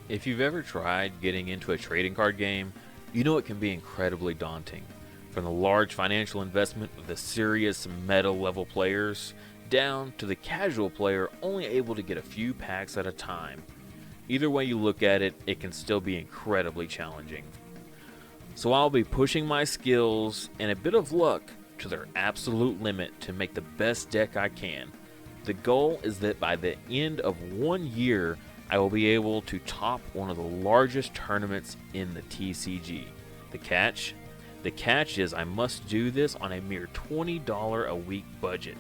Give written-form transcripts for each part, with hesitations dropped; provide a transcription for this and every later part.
If you've ever tried getting into a trading card game, you know it can be incredibly daunting. From the large financial investment of the serious meta level players, down to the casual player only able to get a few packs at a time. Either way you look at it, it can still be incredibly challenging. So I'll be pushing my skills and a bit of luck to their absolute limit to make the best deck I can. The goal is that by the end of 1 year, I will be able to top one of the largest tournaments in the TCG. The catch? The catch is I must do this on a mere $20 a week budget.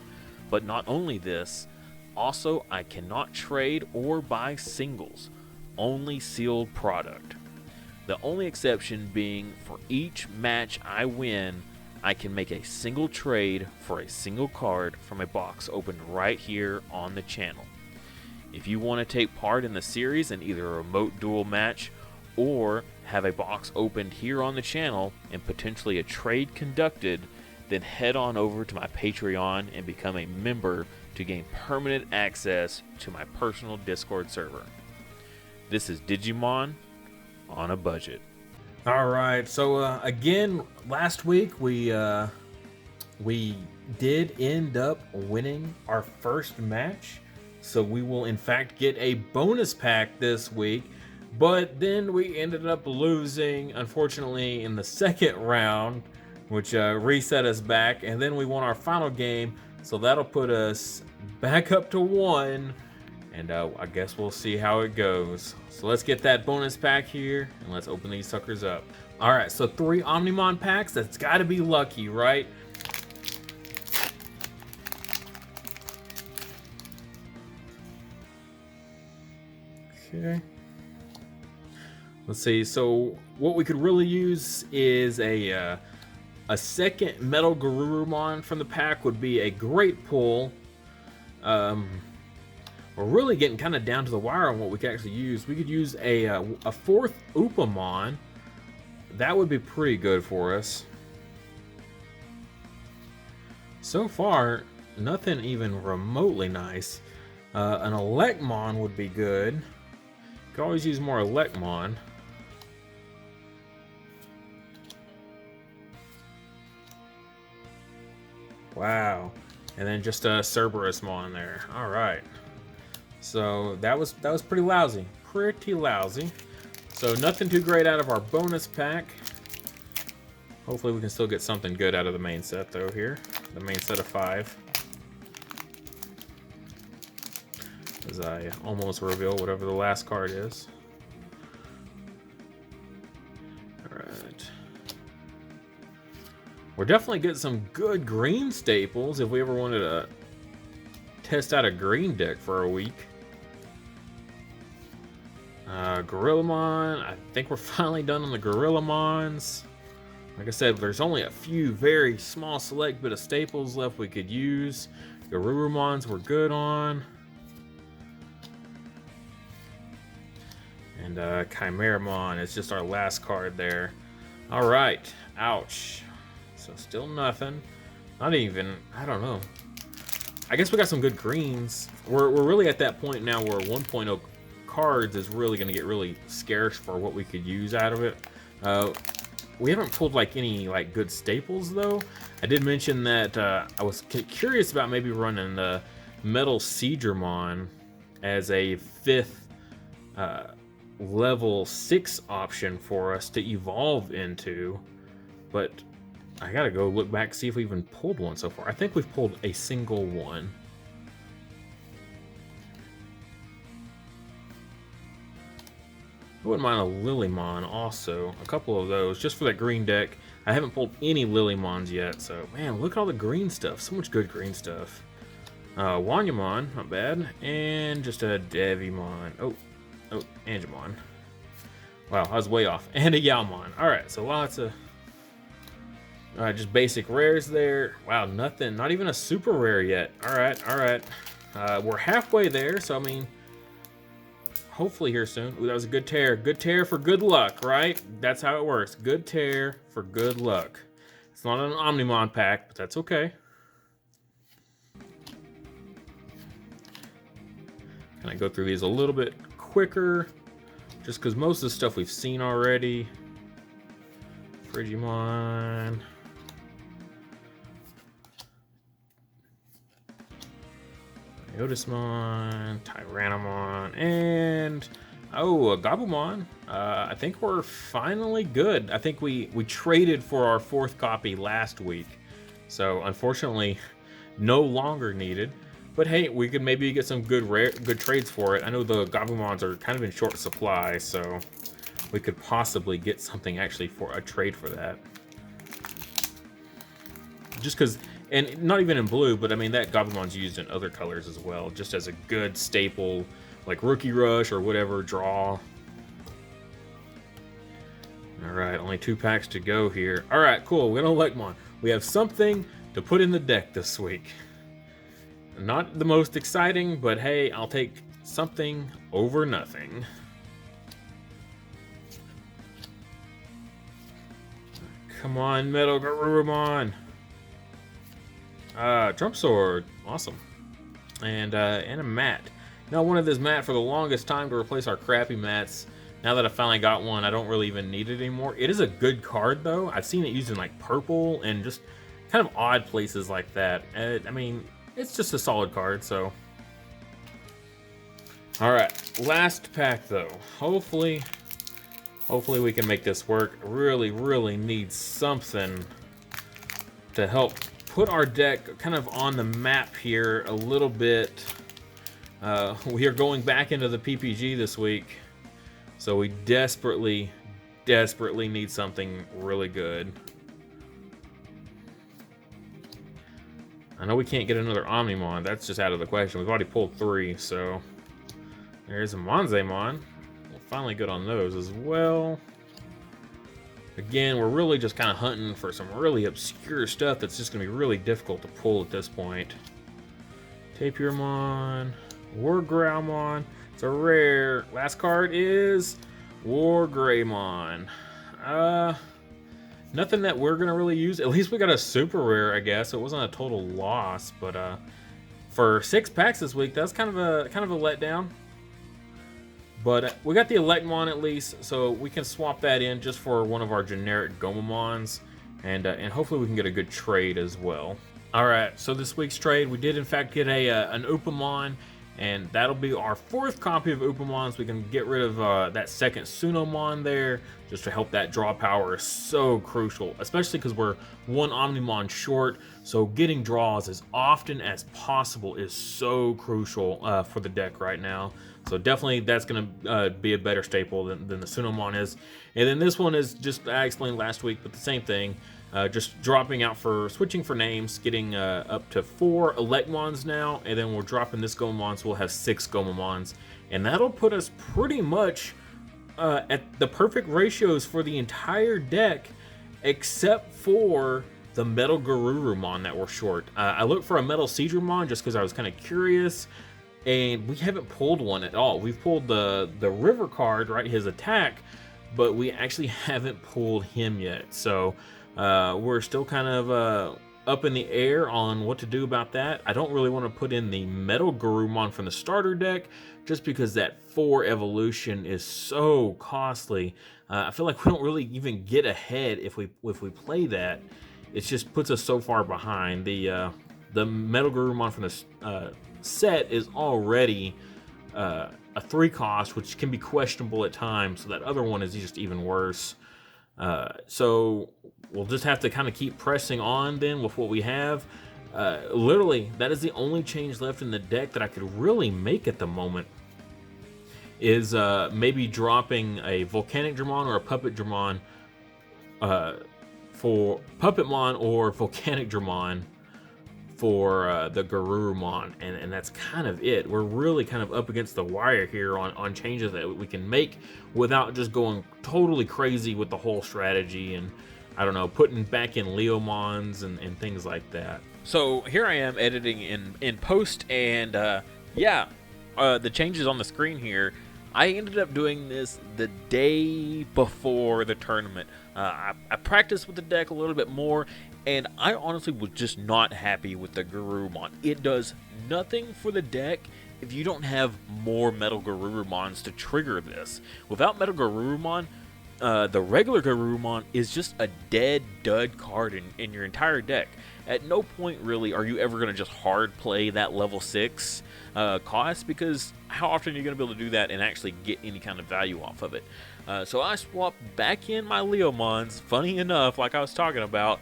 But not only this, also I cannot trade or buy singles, only sealed product. The only exception being for each match I win, I can make a single trade for a single card from a box opened right here on the channel. If you want to take part in the series in either a remote duel match or have a box opened here on the channel and potentially a trade conducted, then head on over to my Patreon and become a member to gain permanent access to my personal Discord server. This is Digimon on a budget. All right, so again, last week we did end up winning our first match, so we will in fact get a bonus pack this week, but then we ended up losing, unfortunately, in the second round, which reset us back, and then we won our final game, so that'll put us back up to 1, and I guess we'll see how it goes. So let's get that bonus pack here, and let's open these suckers up. All right, so 3 Omnimon packs, that's gotta be lucky, right? Okay. Let's see, so what we could really use is a second Metal Garurumon from the pack would be a great pull. We're really getting kind of down to the wire on what we could actually use. We could use a 4th Upamon. That would be pretty good for us. So far, nothing even remotely nice. An Elecmon would be good. Could always use more Elecmon. Wow. And then just a Cerberusmon there. All right. So that was pretty lousy. Pretty lousy. So nothing too great out of our bonus pack. Hopefully we can still get something good out of the main set though here. The main set of 5. As I almost reveal whatever the last card is. Alright. We're definitely getting some good green staples if we ever wanted to test out a green deck for a week. Gorillamon, I think we're finally done on the Gorillamons. Like I said, there's only a few very small select bit of staples left we could use. Garurumons we're good on. And Chimeramon is just our last card there. Alright, ouch. So still nothing. Not even, I don't know. I guess we got some good greens. We're really at that point now where 1.0 cards is really going to get really scarce for what we could use out of it. We haven't pulled like any like good staples though. I did mention that I was curious about maybe running the Metal Seadramon as a 5th level 6 option for us to evolve into, but I gotta go look back see if we even pulled one so far. I think we've pulled a single one. I wouldn't mind a Lilymon also. A couple of those just for that green deck. I haven't pulled any Lilymons yet, so man, look at all the green stuff. So much good green stuff. Wanyamon, not bad. And just a Devimon. Oh, Angemon. Wow, I was way off. And a Yaomon. Alright, so lots of just basic rares there. Wow, nothing. Not even a super rare yet. Alright. We're halfway there, so I mean, hopefully here soon. Ooh, that was a good tear. Good tear for good luck, right? That's how it works. Good tear for good luck. It's not an Omnimon pack, but that's okay. Can I go through these a little bit quicker? just because most of the stuff we've seen already. Digimon. Yotismon, Tyrannomon, and a Gabumon. I think we're finally good. I think we traded for our 4th copy last week, so unfortunately, no longer needed. But hey, we could maybe get some good trades for it. I know the Gabumons are kind of in short supply, so we could possibly get something actually for a trade for that. Just because, and not even in blue, but I mean that Gabumon's used in other colors as well, just as a good staple, like Rookie Rush or whatever draw. All right, only 2 packs to go here. All right, cool. We got Electmon. We have something to put in the deck this week. Not the most exciting, but hey, I'll take something over nothing. Come on, Metal Garurumon. Trump Sword, awesome. And a mat. Now, I wanted this mat for the longest time to replace our crappy mats. Now that I finally got one, I don't really even need it anymore. It is a good card, though. I've seen it used in like purple and just kind of odd places like that. I mean, it's just a solid card, so. All right, last pack though. Hopefully we can make this work. Really need something to help put our deck kind of on the map here a little bit. We are going back into the PPG this week, so we desperately need something really good. I know we can't get another Omnimon. That's just out of the question. We've already pulled 3, so there's a Monzaemon. We'll finally get on those as well. Again, we're really just kind of hunting for some really obscure stuff that's just going to be really difficult to pull at this point. Tapirmon, Wargreymon. It's a rare. Last card is Wargreymon. Nothing that we're going to really use. At least we got a super rare, I guess. It wasn't a total loss, but for 6 packs this week, that's kind of a letdown. But we got the Electmon at least, so we can swap that in just for one of our generic Gomamons, and hopefully we can get a good trade as well. All right, so this week's trade, we did in fact get an Upamon, and that'll be our 4th copy of Upamon, so we can get rid of that 2nd Sunomon there, just to help that draw power is so crucial, especially because we're 1 Omnimon short, so getting draws as often as possible is so crucial for the deck right now. So definitely that's going to be a better staple than the Sunomon is. And then this one is just, I explained last week, but the same thing. Just dropping out for, switching for names, getting up to 4 Electmons now, and then we're dropping this Gomamon, so we'll have 6 Gomamons. And that'll put us pretty much at the perfect ratios for the entire deck, except for the Metal Garurumon that we're short. I looked for a Metal Seadramon just because I was kind of curious, and we haven't pulled one at all. We've pulled the River card, right, his attack, but we actually haven't pulled him yet. So we're still kind of up in the air on what to do about that. I don't really want to put in the Metal Garurumon from the starter deck, just because that 4 evolution is so costly. I feel like we don't really even get ahead if we play that. It just puts us so far behind. The Metal Garurumon from the set is already a 3 cost, which can be questionable at times, so that other one is just even worse. So we'll just have to kind of keep pressing on then with what we have. Literally, that is the only change left in the deck that I could really make at the moment, is maybe dropping a Volcanic Dramon or a Puppet Dramon for Puppetmon, or Volcanic Dramon for the Garurumon, and that's kind of it. We're really kind of up against the wire here on changes that we can make without just going totally crazy with the whole strategy and, I don't know, putting back in Leomons and things like that. So here I am editing in post, and the changes on the screen here, I ended up doing this the day before the tournament. I practiced with the deck a little bit more, and I honestly was just not happy with the Garurumon. It does nothing for the deck if you don't have more Metal Garurumons to trigger this. Without Metal Garurumon, the regular Garurumon is just a dead dud card in your entire deck. At no point really are you ever going to just hard play that level 6 cost, because how often are you going to be able to do that and actually get any kind of value off of it? So I swapped back in my Leomons, funny enough, like I was talking about,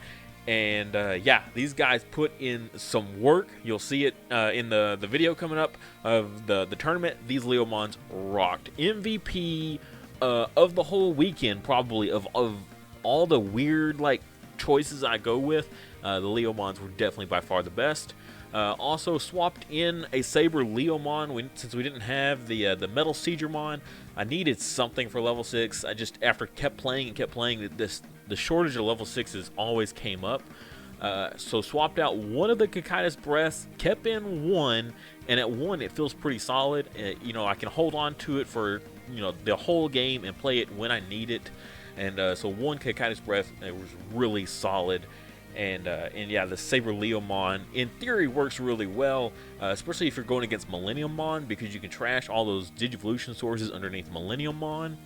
and yeah, these guys put in some work. You'll see it in the video coming up of the tournament. These Leomons rocked. MVP of the whole weekend, probably, of all the weird like choices I go with. The Leomons were definitely by far the best. Also swapped in a Saber Leomon since we didn't have the Metal Siegermon. I needed something for level 6. I just, after kept playing, the shortage of level 6s always came up. So swapped out one of the Cocytus Breaths, kept in one, and at one it feels pretty solid. You know, I can hold on to it for, you know, the whole game and play it when I need it. And so one Cocytus Breath, it was really solid. And yeah, the Saber Leomon in theory works really well, especially if you're going against Millenniummon, because you can trash all those Digivolution sources underneath Millenniummon,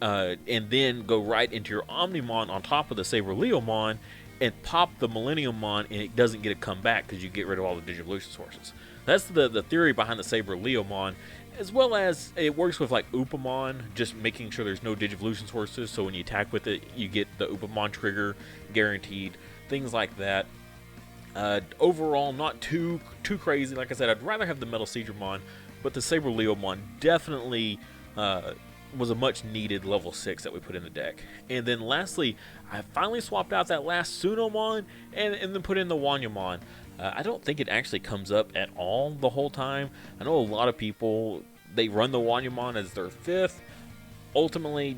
and then go right into your Omnimon on top of the Saber Leomon and pop the Millenniummon, and it doesn't get to come back because you get rid of all the Digivolution sources. That's the theory behind the Saber Leomon, as well as it works with like Upamon, just making sure there's no Digivolution sources, so when you attack with it, you get the Upamon trigger guaranteed. Things like that. Overall, not too crazy. Like I said, I'd rather have the Metal Siegermon, but the Saber Leomon definitely was a much needed level 6 that we put in the deck. And then lastly, I finally swapped out that last Sunomon and then put in the Wanyamon. I don't think it actually comes up at all the whole time. I know a lot of people, they run the Wanyamon as their 5th. Ultimately,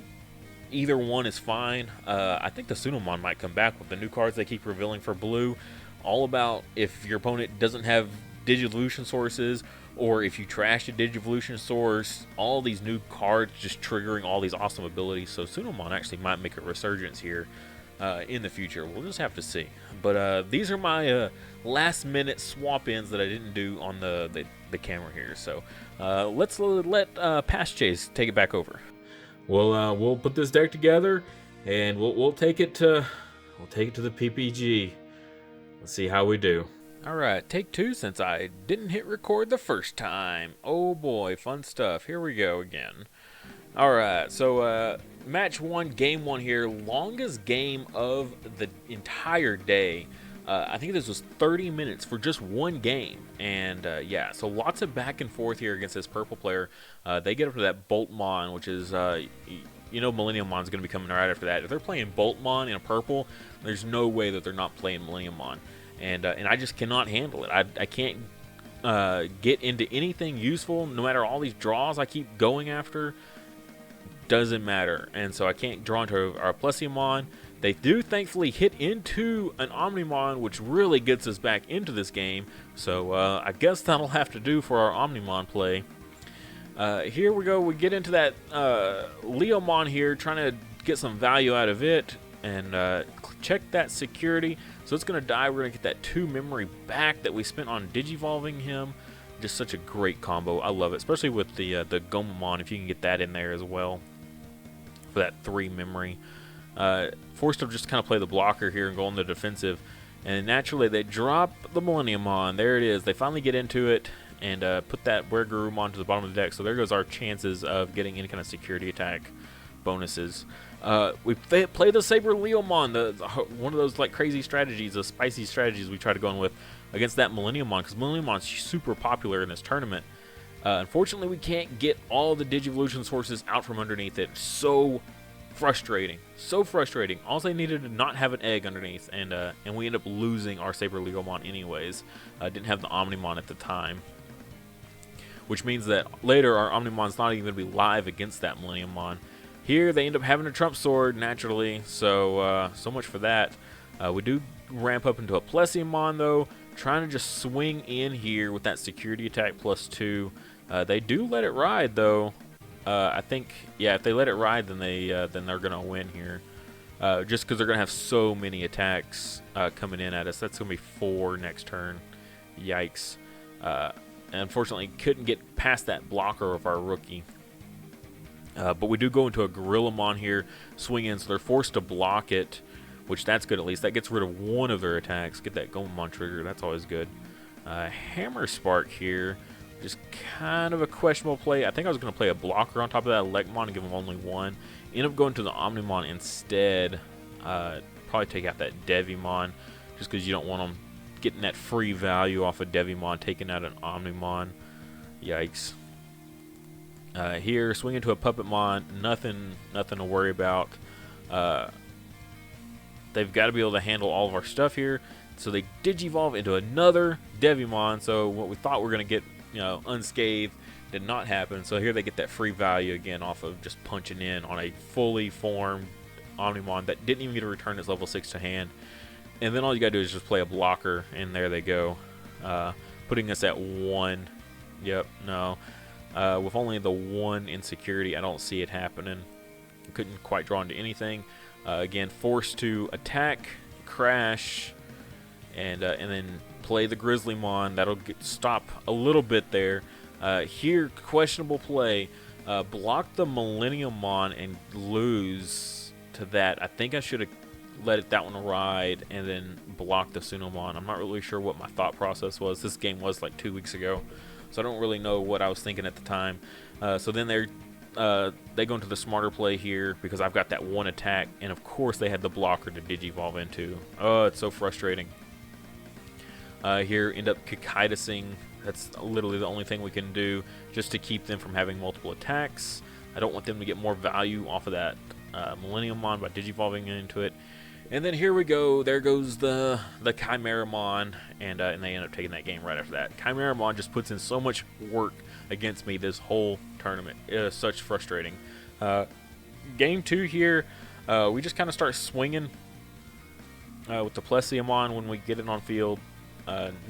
either one is fine. I think the Sunomon might come back with the new cards they keep revealing for blue. All about if your opponent doesn't have Digivolution sources, or if you trash a Digivolution source, all these new cards just triggering all these awesome abilities. So Sunomon actually might make a resurgence here in the future. We'll just have to see. But these are my last minute swap ins that I didn't do on the camera here. So let's let Past Chase take it back over. We'll put this deck together, and we'll take it to the PPG. Let's see how we do. All right, take 2 since I didn't hit record the first time. Oh boy, fun stuff. Here we go again. All right, so match 1, game 1 here, longest game of the entire day. I think this was 30 minutes for just one game. And yeah, so lots of back and forth here against this purple player. They get up to that Boltmon, which is, you know, Millenniummon's going to be coming right after that. If they're playing Boltmon in a purple, there's no way that they're not playing Millenniummon. And I just cannot handle it. I can't get into anything useful, no matter all these draws I keep going after. Doesn't matter. And so I can't draw into our Plesiumon. They do thankfully hit into an Omnimon, which really gets us back into this game. So I guess that'll have to do for our Omnimon play. Here we go. We get into that Leomon here, trying to get some value out of it. And check that security. So it's going to die. We're going to get that 2 memory back that we spent on Digivolving him. Just such a great combo. I love it, especially with the Gomamon, if you can get that in there as well for that 3 memory. Forced to just kind of play the blocker here and go on the defensive. And naturally, they drop the Millenniummon. There it is. They finally get into it and put that Garurumon to the bottom of the deck. So there goes our chances of getting any kind of security attack bonuses. We play the Saber Leomon, one of those like crazy strategies, the spicy strategies we try to go in with against that Millenniummon, because Millenniummon's super popular in this tournament. Unfortunately, we can't get all the Digivolution sources out from underneath it. So frustrating, so frustrating. All they needed to not have an egg underneath, and we end up losing our Saber Leomon anyways. Didn't have the Omnimon at the time, which means that later our Omnimon's not even going to be live against that Millenniummon. Here, they end up having a Trump Sword, naturally, so so much for that. We do ramp up into a Plesiumon, though, trying to just swing in here with that security attack +2. They do let it ride, though. I think, yeah, if they let it ride, then they're going to win here. Just because they're going to have so many attacks coming in at us. That's going to be 4 next turn. Yikes. and unfortunately couldn't get past that blocker of our rookie. But we do go into a Gorillamon here, swing in, so they're forced to block it, which that's good at least. That gets rid of one of their attacks. Get that Gomamon trigger, that's always good. Hammer Spark here, just kind of a questionable play. I think I was going to play a blocker on top of that Elecmon and give him only one. End up going to the Omnimon instead. Probably take out that Devimon, just because you don't want them getting that free value off of Devimon, taking out an Omnimon. Yikes. Here, swing into a Puppetmon, nothing to worry about. They've got to be able to handle all of our stuff here, so they Digivolve into another Devimon. So what we thought we were going to get, unscathed, did not happen. So here they get that free value again off of just punching in on a fully formed Omnimon that didn't even get a return its level 6 to hand. And then all you got to do is just play a blocker, and there they go, putting us at 1. Yep, no. With only the 1 insecurity, I don't see it happening. Couldn't quite draw into anything. Again, forced to attack, crash, and then play the Grizzlymon. That'll stop a little bit there. Here, questionable play. Block the Millenniummon and lose to that. I think I should have let that one ride and then block the Sunomon. I'm not really sure what my thought process was. This game was like 2 weeks ago, so I don't really know what I was thinking at the time. So then they go into the smarter play here because I've got that 1 attack, and of course they had the blocker to Digivolve into. Oh, it's so frustrating. Here, end up Kakaitising. That's literally the only thing we can do just to keep them from having multiple attacks. I don't want them to get more value off of that Millenniummon by Digivolving into it. And then here we go. There goes the Chimeramon, and they end up taking that game right after that. Chimeramon just puts in so much work against me this whole tournament. It is such frustrating. Game 2 here, we just kind of start swinging with the Plesiomon when we get it on field.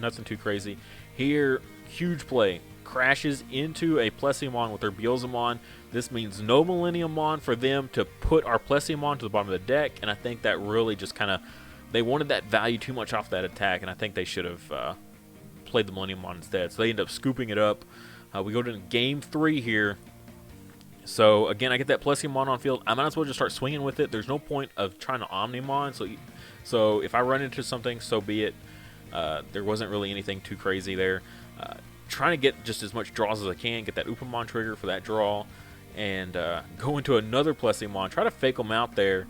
Nothing too crazy. Here, huge play. Crashes into a Plesiomon with their Beelzemon. This means no Millenniummon for them to put our Plesiomon to the bottom of the deck, and I think that really just kind of, they wanted that value too much off that attack, and I think they should have played the Millenniummon instead. So they end up scooping it up. We go to game 3 here. So again, I get that Plesiomon on field. I might as well just start swinging with it. There's no point of trying to Omnimon. So if I run into something, so be it. There wasn't really anything too crazy there. Trying to get just as much draws as I can, get that Upamon trigger for that draw, and go into another Plesiomon, try to fake them out there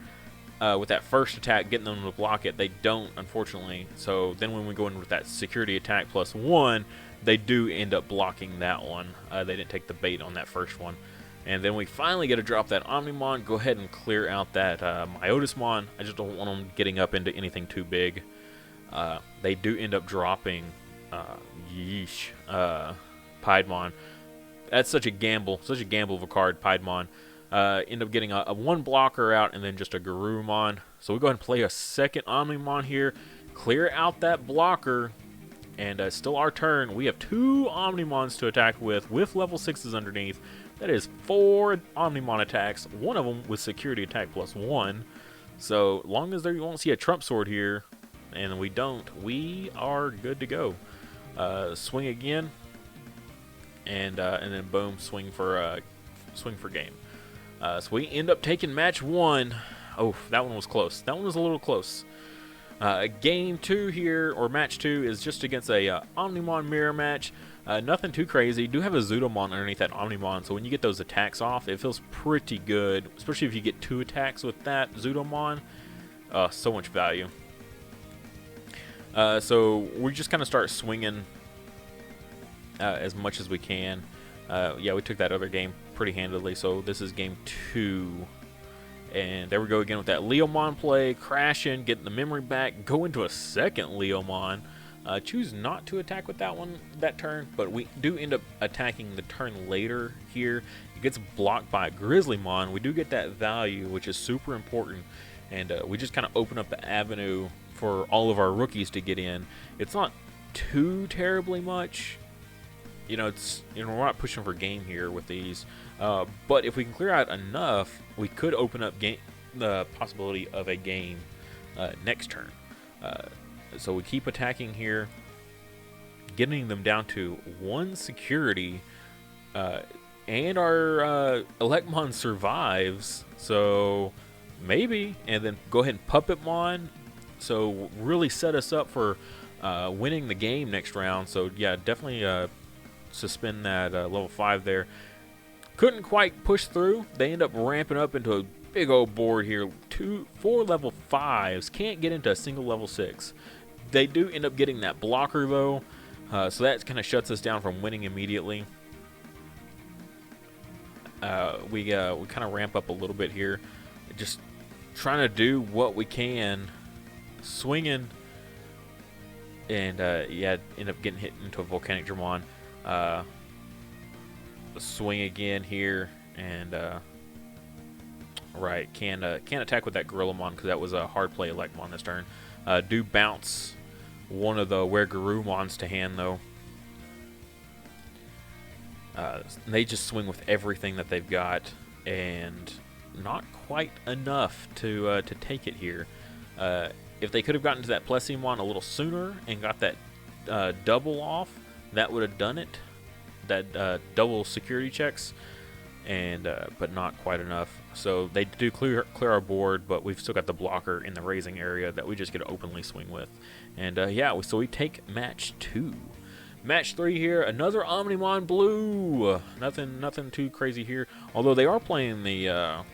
with that first attack, getting them to block it. They don't, unfortunately. So then when we go in with that security attack +1, they do end up blocking that one. They didn't take the bait on that first one. And then we finally get to drop that Omnimon, go ahead and clear out that Myotismon. I just don't want them getting up into anything too big. They do end up dropping Piedmon. That's such a gamble of a card, Piedmon. End up getting a 1 blocker out and then just a Garurumon. So we go ahead and play a second Omnimon here, clear out that blocker, and still our turn. We have 2 Omnimons to attack with level 6s underneath. That is 4 Omnimon attacks, one of them with security attack +1. So long as you won't see a Trump Sword here, and we don't, we are good to go. Swing again, and then boom, swing for game. So we end up taking match 1. Oh, that one was close. That one was a little close. Game 2 here, or match 2, is just against a Omnimon mirror match. Nothing too crazy. Do have a Zudomon underneath that Omnimon, so when you get those attacks off, it feels pretty good, especially if you get 2 attacks with that Zudomon. So much value. So we just kind of start swinging as much as we can. Yeah, we took that other game pretty handily, so this is game 2. And there we go again with that Leomon play, crashing, getting the memory back, go into a second Leomon. Choose not to attack with that turn, but we do end up attacking the turn later here. It gets blocked by a Grizzlymon. We do get that value, which is super important, and we just kind of open up the avenue for all of our rookies to get in. It's not too terribly much. It's we're not pushing for game here with these, but if we can clear out enough, we could open up the possibility of a game next turn. So we keep attacking here, getting them down to 1 security. And our Electmon survives, so maybe. And then go ahead and Puppetmon. So really set us up for winning the game next round. So yeah, definitely suspend that level 5 there. Couldn't quite push through. They end up ramping up into a big old board here. 4 level 5s. Can't get into a single level 6. They do end up getting that blocker though. So that kind of shuts us down from winning immediately. We kind of ramp up a little bit here. Just trying to do what we can. Swinging. And yeah, end up getting hit into a Volcanic Dramon. Swing again here, and right, can't attack with that Gorillamon because that was a hard play Electmon this turn. Do bounce one of the Weregarurumons to hand though. They just swing with everything that they've got, and not quite enough to take it here. If they could have gotten to that Plessimon a little sooner and got that double off, that would have done it. That double security checks, and but not quite enough. So they do clear our board, but we've still got the blocker in the raising area that we just get to openly swing with. And yeah, so we take match 2. Match 3 here, another Omnimon Blue. Nothing too crazy here. Although they are playing the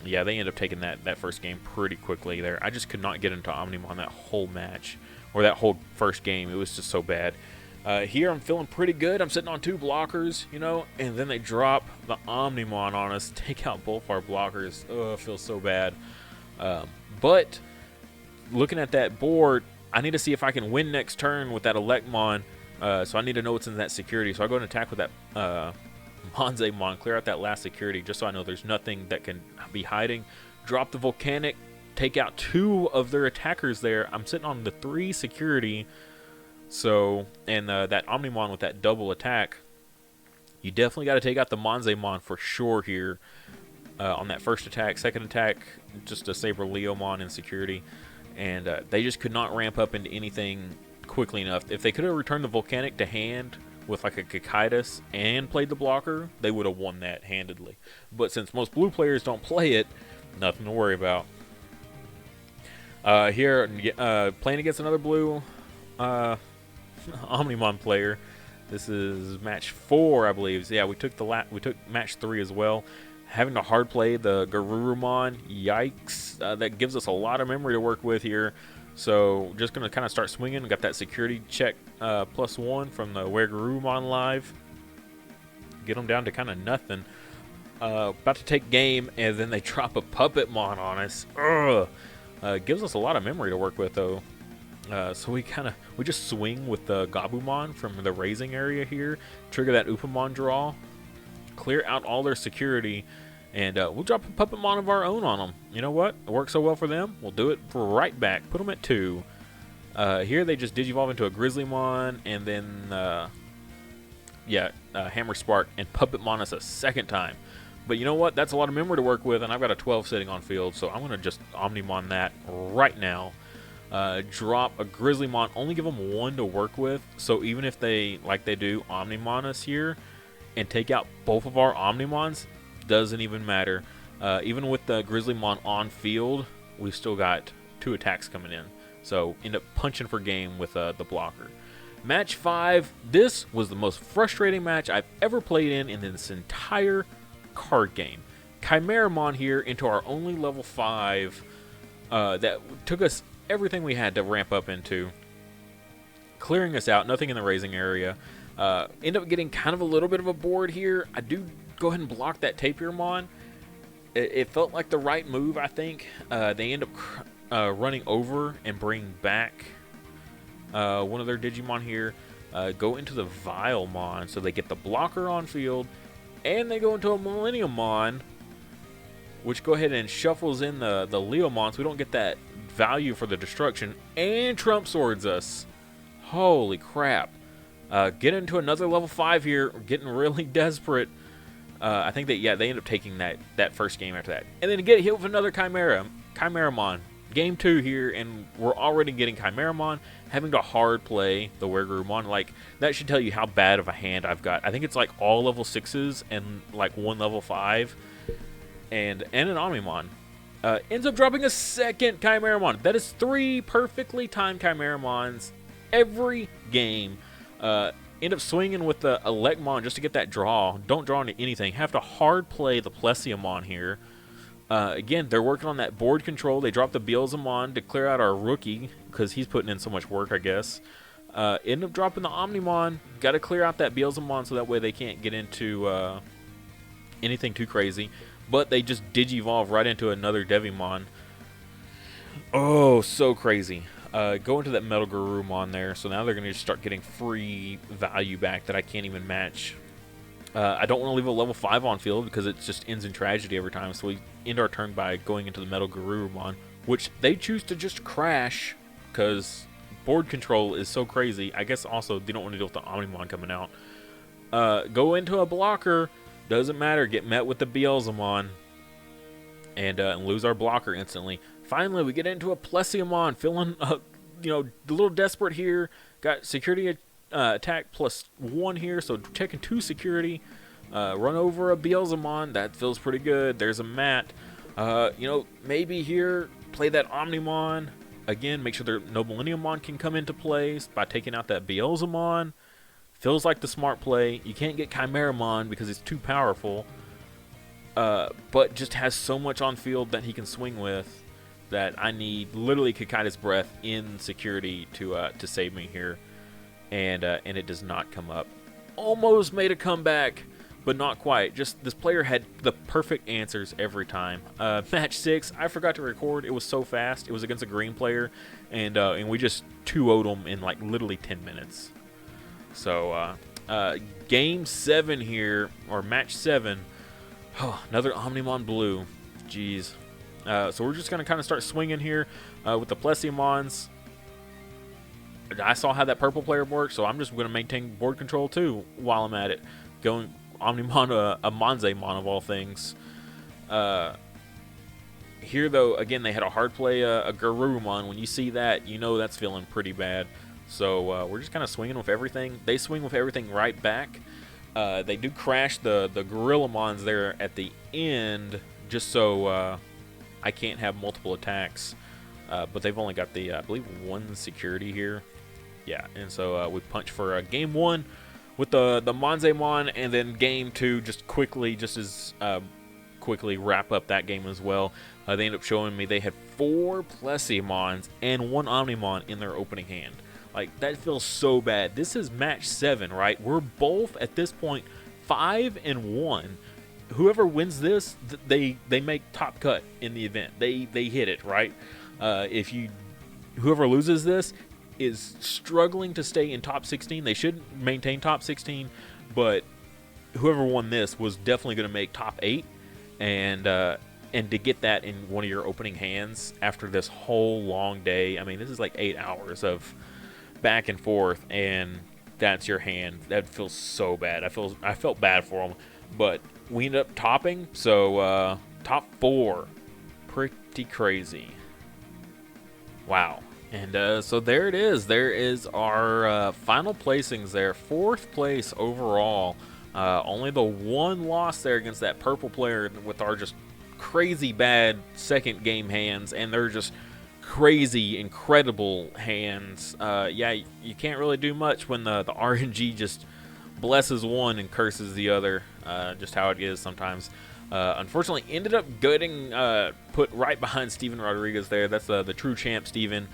yeah, they end up taking that first game pretty quickly there. I just could not get into Omnimon that whole match, or that whole first game. It was just so bad. Here I'm feeling pretty good. I'm sitting on 2 blockers, you know, and then they drop the Omnimon on us, take out both our blockers. Oh, it feels so bad. But looking at that board, I need to see if I can win next turn with that Electmon. So I need to know what's in that security. So I go and attack with that Monzaemon, clear out that last security, just so I know there's nothing that can be hiding. Drop the Volcanic, take out 2 of their attackers there. I'm sitting on the 3 security. So, and that Omnimon with that double attack, you definitely got to take out the Monzaemon for sure here on that first attack. Second attack, just a Saber Leomon in security. And they just could not ramp up into anything quickly enough. If they could have returned the Volcanic to hand with like a Kikaitis and played the blocker, they would have won that handedly. But since most blue players don't play it, nothing to worry about. Here, playing against another blue Omnimon player. This is match 4, I believe. So yeah, we took match 3 as well. Having to hard play the Garurumon, yikes! That gives us a lot of memory to work with here. So just gonna kind of start swinging. Got that security check +1 from the Weregarurumon live. Get them down to kind of nothing. About to take game, and then they drop a Puppetmon on us. Gives us a lot of memory to work with though. So we just swing with the Gabumon from the raising area here, trigger that Upamon draw, clear out all their security, and we'll drop a Puppetmon of our own on them. You know what? It worked so well for them. We'll do it right back. Put them at 2. Here they just Digivolve into a Grizzlymon, and then Hammer Spark and Puppetmon us a second time. But you know what? That's a lot of memory to work with, and I've got a 12 sitting on field, so I'm going to just Omnimon that right now. Drop a Grizzlymon, only give them 1 to work with, so even if they, like they do, Omnimon us here and take out both of our Omnimons, doesn't even matter. Even with the Grizzlymon on field, we've still got 2 attacks coming in, so end up punching for game with the blocker. Match 5, this was the most frustrating match I've ever played in this entire card game. Chimeramon here into our only level 5 that took us everything we had to ramp up into, clearing us out, nothing in the raising area. End up getting kind of a little bit of a board here. I do go ahead and block that Tapirmon. It felt like the right move, I think. They end up running over and bring back one of their Digimon here. Go into the Vilemon, so they get the blocker on field, and they go into a Millenniummon, which go ahead and shuffles in the Leomon, so we don't get that value for the destruction, and Trump Swords us. Holy crap. Get into another level 5 here. We're getting really desperate. I think that, yeah, they end up taking that first game after that. And then get hit with another Chimeramon. Game 2 here, and we're already getting Chimeramon. having to hard play the Wergurumon, like, that should tell you how bad of a hand I've got. I think it's like all level 6s and like 1 level 5 and an Omnimon. Ends up dropping a second Chimeramon. That is 3 perfectly timed Chimeramons every game. End up swinging with the Elecmon just to get that draw. Don't draw into anything. Have to hard play the Plesiomon here. Again, they're working on that board control. They dropped the Beelzemon to clear out our rookie because he's putting in so much work, I guess. End up dropping the Omnimon. Got to clear out that Beelzemon so that way they can't get into anything too crazy. But they just Digivolve right into another Devimon. Oh, so crazy. Go into that Metal Garurumon there. So now they're going to start getting free value back that I can't even match. I don't want to leave a level 5 on field because it just ends in tragedy every time. So we end our turn by going into the Metal Garurumon, which they choose to just crash because board control is so crazy. I guess also they don't want to deal with the Omnimon coming out. Go into a blocker. Doesn't matter. Get met with the Beelzemon and lose our blocker instantly. Finally, we get into a Plesiomon, feeling a little desperate here. Got security attack +1 here, so taking 2 security. Run over a Beelzemon. That feels pretty good. There's a mat. Maybe here play that Omnimon again. Make sure their Nobleiniumon can come into play by taking out that Beelzemon. Feels like the smart play. You can't get Chimeramon because it's too powerful. But just has so much on field that he can swing with that I need literally Kakaida's Breath in security to save me here. And it does not come up. Almost made a comeback, but not quite. Just this player had the perfect answers every time. Match 6, I forgot to record. It was so fast. It was against a green player, and we just 2-0'd him in like literally 10 minutes. So game 7 here, or match 7. Oh, another Omnimon Blue. Jeez. So we're just gonna kind of start swinging here with the Plesiomons. I saw how that purple player works, so I'm just going to maintain board control too while I'm at it. Going Omnimon, a Monzaemon of all things. Here, though, again, they had a hard play, a Garurumon. When you see that, you know that's feeling pretty bad. So we're just kind of swinging with everything. They swing with everything right back. They do crash the Gorillamons there at the end, just so I can't have multiple attacks. But they've only got the, I believe, 1 security here. Yeah, and so we punch for game 1 with the Monzaemon, and then game 2 just as quickly wrap up that game as well. They end up showing me they had 4 Plesiomons and 1 Omnimon in their opening hand. Like, that feels so bad. This is match 7, right? We're both at this point 5-1. Whoever wins this, they make top cut in the event. They hit it, right? Whoever loses this is struggling to stay in top 16. They should maintain top 16, but whoever won this was definitely going to make top 8, and to get that in one of your opening hands after this whole long day. I mean, this is like 8 hours of back and forth, and that's your hand. That feels so bad. I felt bad for them, but we ended up topping. So top 4, pretty crazy. Wow. And so there it is. There is our final placings there. 4th place overall. Only the 1 loss there against that purple player with our just crazy bad second game hands, and they're just crazy, incredible hands. Yeah, you can't really do much when the RNG just blesses one and curses the other. Just how it is sometimes. Unfortunately, ended up getting put right behind Steven Rodriguez there. That's the true champ, Steven.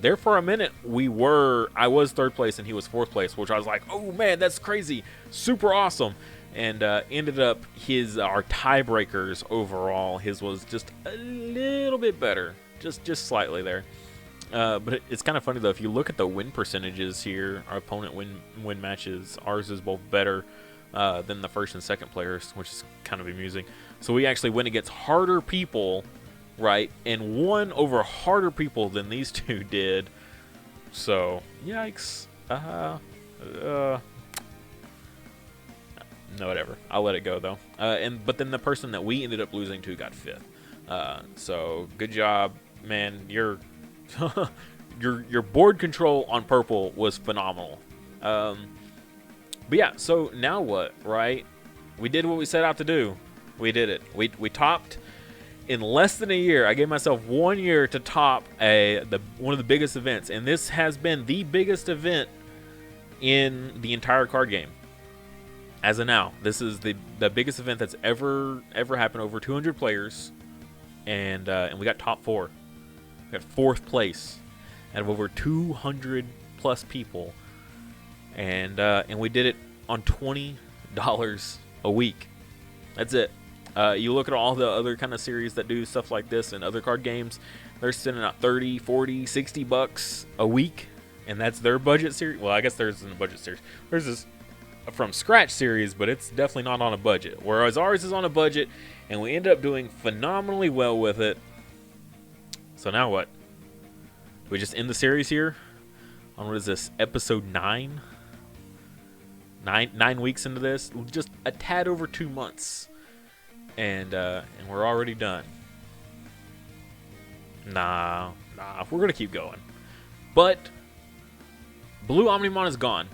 There for a minute, I was 3rd place and he was 4th place, which I was like, oh man, that's crazy, super awesome. And ended up our tiebreakers overall. His was just a little bit better, just slightly there. But it's kind of funny though. If you look at the win percentages here, our opponent win matches. Ours is both better than the 1st and 2nd players, which is kind of amusing. So we actually went against harder people, right, and won over harder people than these 2 did. So yikes. No, whatever. I'll let it go though. But then the person that we ended up losing to got 5th. So good job, man. You're your board control on purple was phenomenal. But yeah, so now what, right? We did what we set out to do. We did it. We topped in less than a year. I gave myself 1 year to top one of the biggest events, and this has been the biggest event in the entire card game. As of now, this is the biggest event that's ever happened. Over 200 players, and we got top 4. We got 4th place out of over 200 plus people, and we did it on $20 a week. That's it. You look at all the other kind of series that do stuff like this and other card games, they're sending out 30, 40, 60 bucks a week, and that's their budget series. Well, I guess theirs isn't a budget series. There's this from scratch series, but it's definitely not on a budget, whereas ours is on a budget, and we ended up doing phenomenally well with it. So now what? Do we just end the series here on, what is this, episode 9? 9 weeks into this, just a tad over 2 months, and we're already done. Nah, we're gonna keep going. But Blue Omnimon is gone.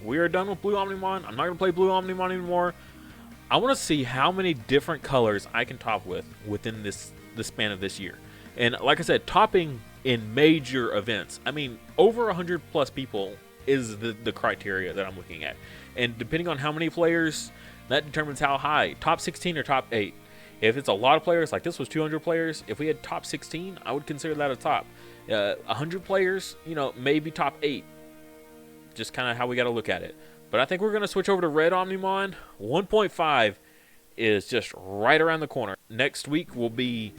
We are done with Blue Omnimon. I'm not gonna play Blue Omnimon anymore. I want to see how many different colors I can top within the span of this year. And like I said, topping in major events. I mean, over 100 plus people is the criteria that I'm looking at. And depending on how many players, that determines how high. Top 16 or top 8. If it's a lot of players, like this was 200 players, if we had top 16, I would consider that a top. 100 players, maybe top 8. Just kind of how we got to look at it. But I think we're going to switch over to Red Omnimon. 1.5 is just right around the corner. Next week will be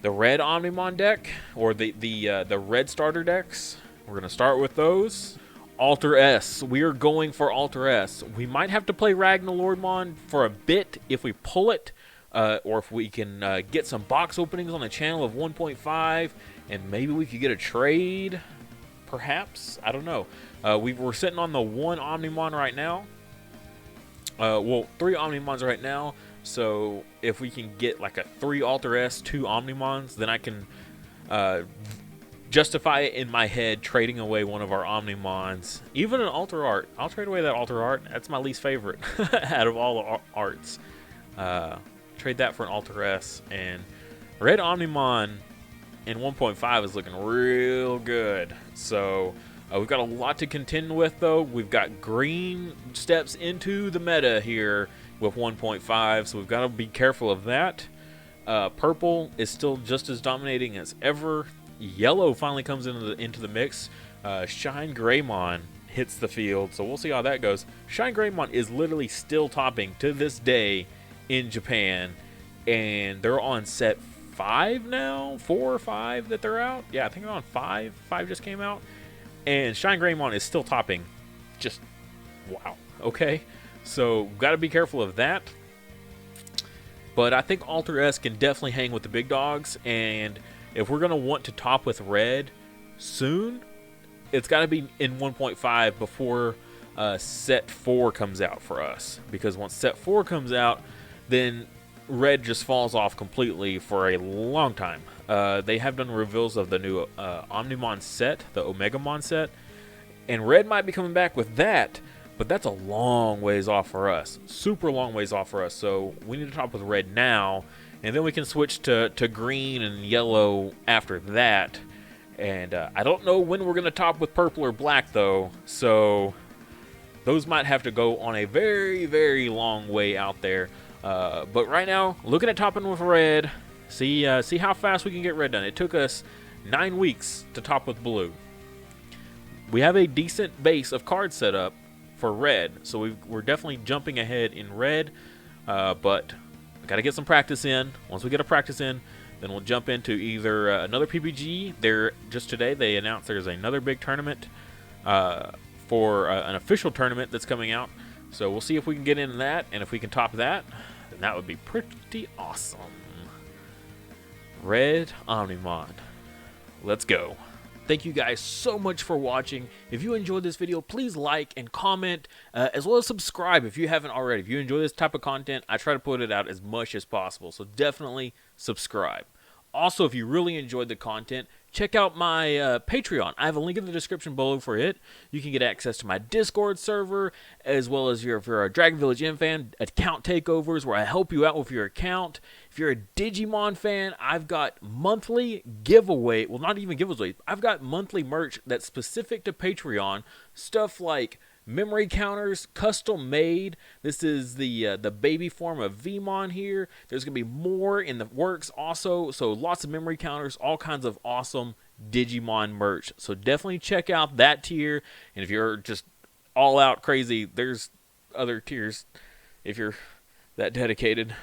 the Red Omnimon deck, or the Red starter decks. We're going to start with those. Alter S. We are going for Alter S. We might have to play Ragnalordmon for a bit if we pull it, or if we can get some box openings on the channel of 1.5, and maybe we could get a trade, perhaps. I don't know. We're sitting on the 1 Omnimon right now. 3 Omnimons right now. So if we can get like a 3 Alter S, 2 Omnimons, then I can justify it in my head trading away one of our Omnimons. Even an Alter Art. I'll trade away that Alter Art. That's my least favorite out of all the arts. Trade that for an Alter S. And Red Omnimon in 1.5 is looking real good. So we've got a lot to contend with, though. We've got green steps into the meta here with 1.5, so we've got to be careful of that. Purple is still just as dominating as ever. Yellow finally comes into the mix. Shine Greymon hits the field, so we'll see how that goes. Shine Greymon is literally still topping to this day in Japan, and they're on set 5 now, 4 or 5 that they're out. Yeah, I think they're on 5. 5 just came out, and Shine Greymon is still topping. Just wow. Okay, so got to be careful of that. But I think Alter S can definitely hang with the big dogs, and if we're going to want to top with red soon, it's got to be in 1.5 before set 4 comes out for us. Because once set 4 comes out, then red just falls off completely for a long time. They have done reveals of the new Omnimon set, the Omegamon set, and red might be coming back with that, but that's a long ways off for us. Super long ways off for us. So we need to top with red now, and then we can switch to green and yellow after that. And I don't know when we're going to top with purple or black, though. So those might have to go on a very, very long way out there. But right now, looking at topping with red, see how fast we can get red done. It took us 9 weeks to top with blue. We have a decent base of cards set up for red, so we're definitely jumping ahead in red. But got to get some practice in. Once we get a practice in, then we'll jump into either another PPG. Just today they announced there's another big tournament for an official tournament that's coming out. So we'll see if we can get into that, and if we can top that, then that would be pretty awesome. Red Omnimon. Let's go. Thank you guys so much for watching. If you enjoyed this video, please like and comment, as well as subscribe if you haven't already. If you enjoy this type of content, I try to put it out as much as possible, so definitely subscribe. Also, if you really enjoyed the content, check out my Patreon. I have a link in the description below for it. You can get access to my Discord server, as well as if you're a Dragon Village M fan, account takeovers where I help you out with your account. If you're a Digimon fan, I've got monthly giveaway. Well, not even giveaways. I've got monthly merch that's specific to Patreon. Stuff like memory counters, custom made. This is the baby form of Vmon here. There's going to be more in the works also. So lots of memory counters, all kinds of awesome Digimon merch. So definitely check out that tier. And if you're just all out crazy, there's other tiers if you're that dedicated.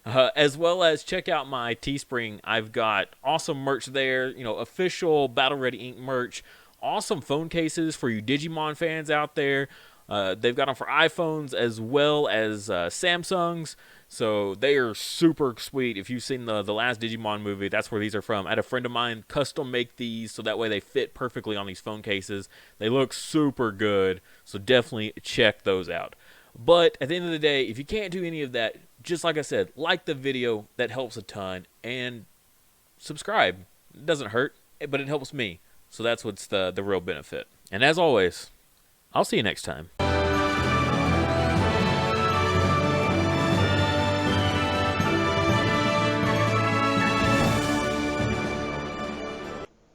As well as check out my Teespring. I've got awesome merch there. You know, official Battle Ready Ink merch. Awesome phone cases for you Digimon fans out there. They've got them for iPhones as well as Samsungs. So they are super sweet. If you've seen the last Digimon movie, that's where these are from. I had a friend of mine custom make these so that way they fit perfectly on these phone cases. They look super good. So definitely check those out. But at the end of the day, if you can't do any of that, just like I said, like the video. That helps a ton. And subscribe. It doesn't hurt, but it helps me. So that's what's the real benefit. And as always, I'll see you next time.